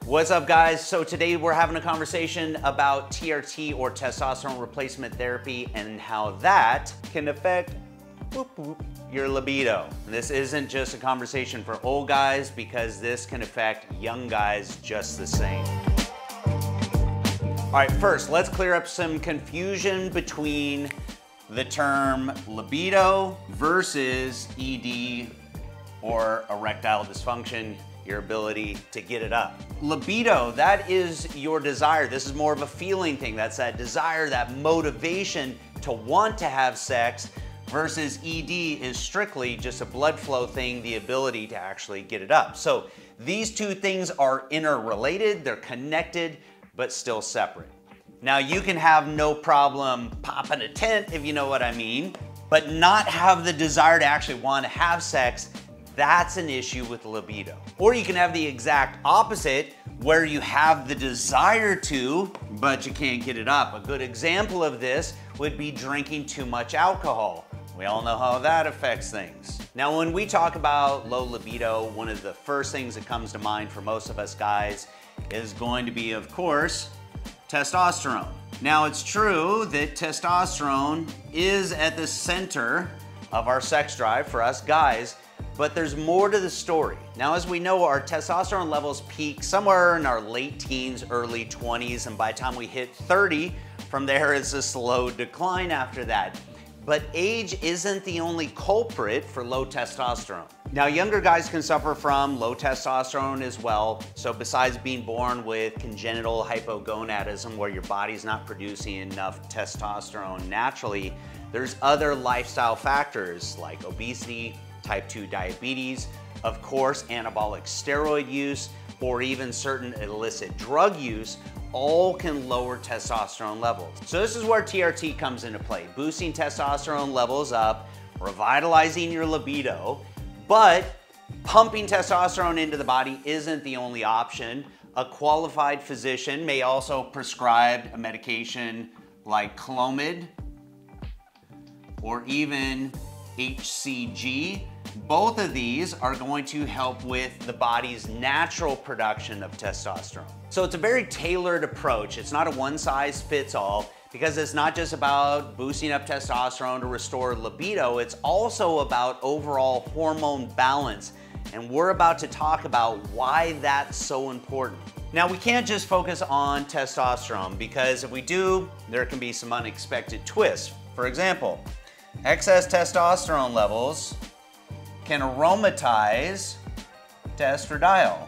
What's up, guys? So today we're having a conversation about TRT or testosterone replacement therapy and how that can affect your libido. This isn't just a conversation for old guys because this can affect young guys just the same. All right, first, let's clear up some confusion between the term libido versus ED or erectile dysfunction, your ability to get it up. Libido, that is your desire. This is more of a feeling thing. That's that desire, that motivation to want to have sex, versus ED is strictly just a blood flow thing, the ability to actually get it up. So these two things are interrelated, they're connected, but still separate. Now you can have no problem popping a tent, if you know what I mean, but not have the desire to actually want to have sex. That's an issue with libido. Or you can have the exact opposite, where you have the desire to, but you can't get it up. A good example of this would be drinking too much alcohol. We all know how that affects things. Now, when we talk about low libido, one of the first things that comes to mind for most of us guys is going to be, of course, testosterone. Now, it's true that testosterone is at the center of our sex drive for us guys, but there's more to the story. Now, as we know, our testosterone levels peak somewhere in our late teens, early 20s, and by the time we hit 30, from there it's a slow decline after that. But age isn't the only culprit for low testosterone. Now, younger guys can suffer from low testosterone as well. So besides being born with congenital hypogonadism, where your body's not producing enough testosterone naturally, there's other lifestyle factors like obesity, type 2 diabetes, of course, anabolic steroid use, or even certain illicit drug use, all can lower testosterone levels. So this is where TRT comes into play, boosting testosterone levels up, revitalizing your libido, but pumping testosterone into the body isn't the only option. A qualified physician may also prescribe a medication like Clomid or even HCG. Both of these are going to help with the body's natural production of testosterone. So it's a very tailored approach. It's not a one-size-fits-all because it's not just about boosting up testosterone to restore libido, it's also about overall hormone balance. And we're about to talk about why that's so important. Now, we can't just focus on testosterone because if we do, there can be some unexpected twists. For example, excess testosterone levels can aromatize to estradiol.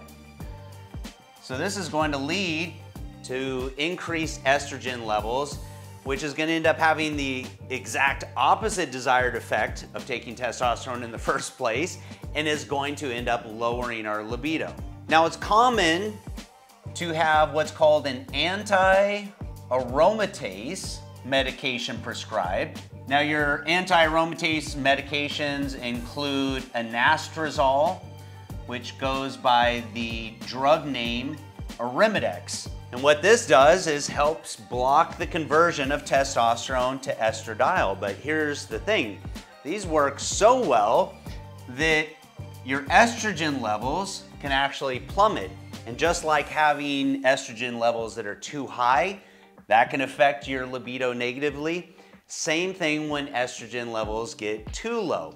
So this is going to lead to increased estrogen levels, which is going to end up having the exact opposite desired effect of taking testosterone in the first place, and is going to end up lowering our libido. Now, it's common to have what's called an anti-aromatase medication prescribed. Now, your anti-aromatase medications include anastrozole, which goes by the drug name Arimidex. And what this does is helps block the conversion of testosterone to estradiol. But here's the thing, these work so well that your estrogen levels can actually plummet. And just like having estrogen levels that are too high, that can affect your libido negatively. Same thing when estrogen levels get too low.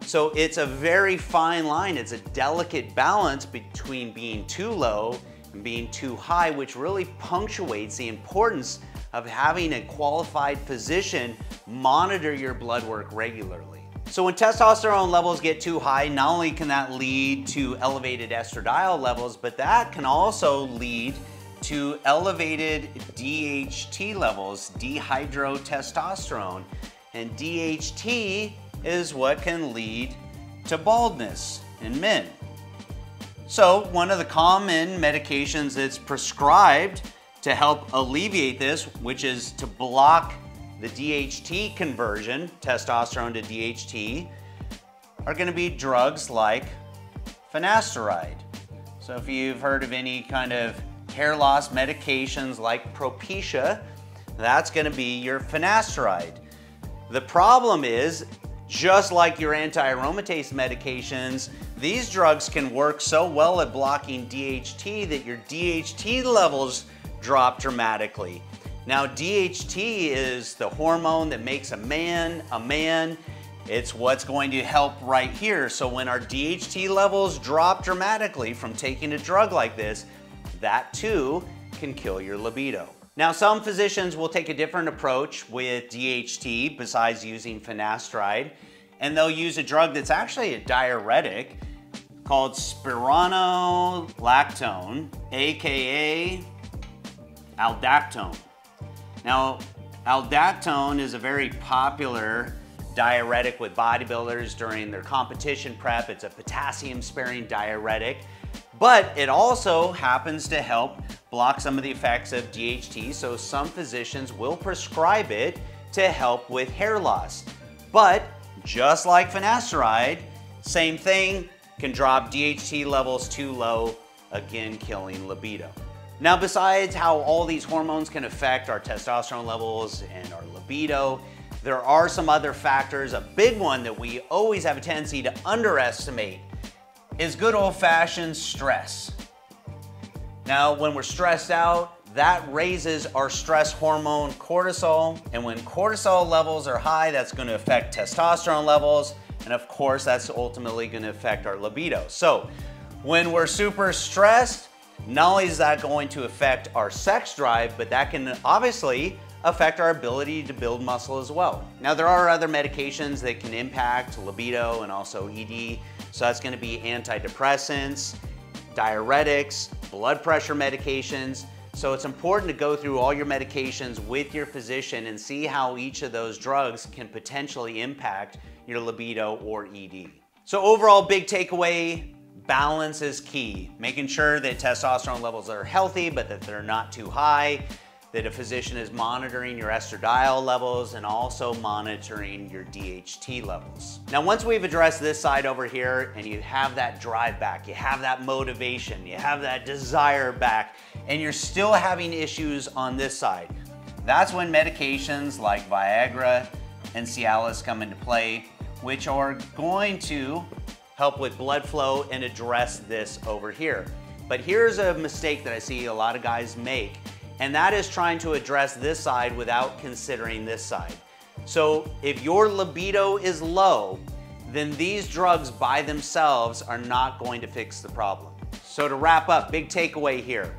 So it's a very fine line. It's a delicate balance between being too low and being too high, which really punctuates the importance of having a qualified physician monitor your blood work regularly. So when testosterone levels get too high, not only can that lead to elevated estradiol levels, but that can also lead to elevated DHT levels, dihydrotestosterone. And DHT is what can lead to baldness in men. So one of the common medications that's prescribed to help alleviate this, which is to block the DHT conversion, testosterone to DHT, are going to be drugs like finasteride. So if you've heard of any kind of hair loss medications like Propecia, that's going to be your finasteride. The problem is, just like your anti-aromatase medications, these drugs can work so well at blocking DHT that your DHT levels drop dramatically. Now, DHT is the hormone that makes a man a man. It's what's going to help right here. So when our DHT levels drop dramatically from taking a drug like this, that too can kill your libido. Now, some physicians will take a different approach with DHT besides using finasteride, and they'll use a drug that's actually a diuretic called spironolactone, aka aldactone. Now, aldactone is a very popular diuretic with bodybuilders during their competition prep. It's a potassium-sparing diuretic, but it also happens to help block some of the effects of DHT, so some physicians will prescribe it to help with hair loss. But just like finasteride, same thing, can drop DHT levels too low, again killing libido. Now, besides how all these hormones can affect our testosterone levels and our libido, there are some other factors. A big one that we always have a tendency to underestimate is good old-fashioned stress. Now, when we're stressed out, that raises our stress hormone cortisol, and when cortisol levels are high, that's going to affect testosterone levels, and of course, that's ultimately going to affect our libido. So, when we're super stressed, not only is that going to affect our sex drive, but that can obviously affect our ability to build muscle as well. Now, there are other medications that can impact libido and also ED. So that's gonna be antidepressants, diuretics, blood pressure medications. So it's important to go through all your medications with your physician and see how each of those drugs can potentially impact your libido or ED. So overall, big takeaway, balance is key. Making sure that testosterone levels are healthy, but that they're not too high, that a physician is monitoring your estradiol levels and also monitoring your DHT levels. Now, once we've addressed this side over here and you have that drive back, you have that motivation, you have that desire back, and you're still having issues on this side, that's when medications like Viagra and Cialis come into play, which are going to help with blood flow and address this over here. But here's a mistake that I see a lot of guys make, and that is trying to address this side without considering this side. So if your libido is low, then these drugs by themselves are not going to fix the problem. So to wrap up, big takeaway here.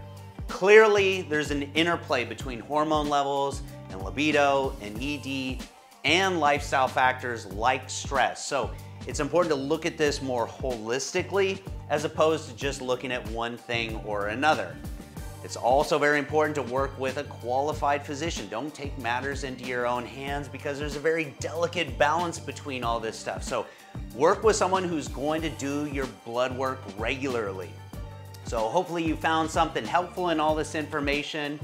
Clearly, there's an interplay between hormone levels and libido and ED and lifestyle factors like stress. So it's important to look at this more holistically as opposed to just looking at one thing or another. It's also very important to work with a qualified physician. Don't take matters into your own hands because there's a very delicate balance between all this stuff. So work with someone who's going to do your blood work regularly. So hopefully you found something helpful in all this information.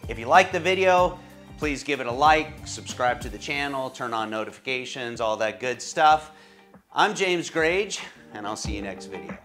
If you liked the video, please give it a like, subscribe to the channel, turn on notifications, all that good stuff. I'm James Grage, and I'll see you next video.